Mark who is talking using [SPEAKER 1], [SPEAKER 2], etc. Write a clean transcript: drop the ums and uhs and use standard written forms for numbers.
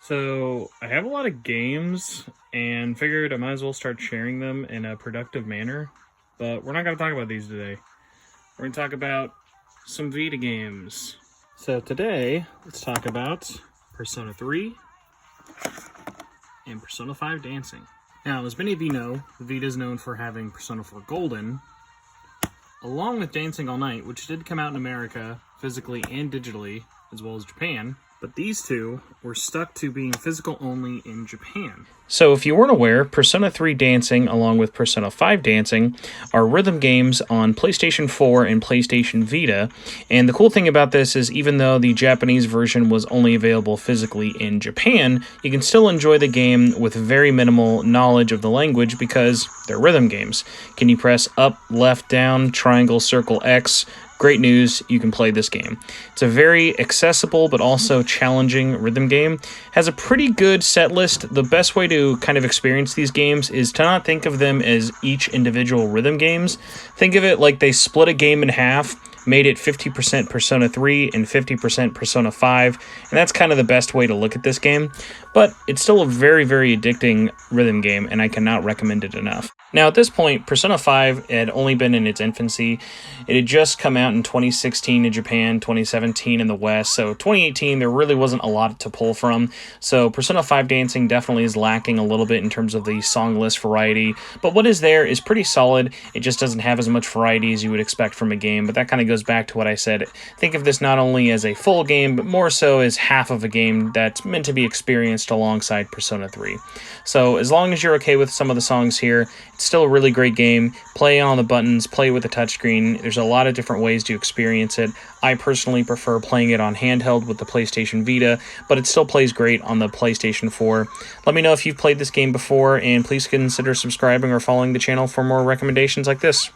[SPEAKER 1] So I have a lot of games and figured I might as well start sharing them in a productive manner. But we're not going to talk about these today. We're going to talk about some Vita games. So today, let's talk about Persona 3 and Persona 5 Dancing. Now, as many of you know, Vita is known for having Persona 4 Golden, along with Dancing All Night, which did come out in America physically and digitally, as well as Japan. But these two were stuck to being physical only in Japan.
[SPEAKER 2] So if you weren't aware, Persona 3 Dancing along with Persona 5 Dancing are rhythm games on PlayStation 4 and PlayStation Vita. And the cool thing about this is even though the Japanese version was only available physically in Japan, you can still enjoy the game with very minimal knowledge of the language because they're rhythm games. Can you press up, left, down, triangle, circle, X? Great news, you can play this game. It's a very accessible but also challenging rhythm game. Has a pretty good set list. The best way to kind of experience these games is to not think of them as each individual rhythm games. Think of it like they split a game in half, made it 50% Persona 3 and 50% Persona 5, and that's kind of the best way to look at this game. But it's still a very, very addicting rhythm game, and I cannot recommend it enough. Now, at this point, Persona 5 had only been in its infancy. It had just come out in 2016 in Japan, 2017 in the West, so 2018 there really wasn't a lot to pull from. So Persona 5 Dancing definitely is lacking a little bit in terms of the song list variety, but what is there is pretty solid. It just doesn't have as much variety as you would expect from a game, but that kind of goes back to what I said. Think of this not only as a full game, but more so as half of a game that's meant to be experienced alongside Persona 3. So as long as you're okay with some of the songs here, it's still a really great game. Play on the buttons, play with the touchscreen. There's a lot of different ways to experience it. I personally prefer playing it on handheld with the PlayStation Vita, but it still plays great on the PlayStation 4. Let me know if you've played this game before, and please consider subscribing or following the channel for more recommendations like this.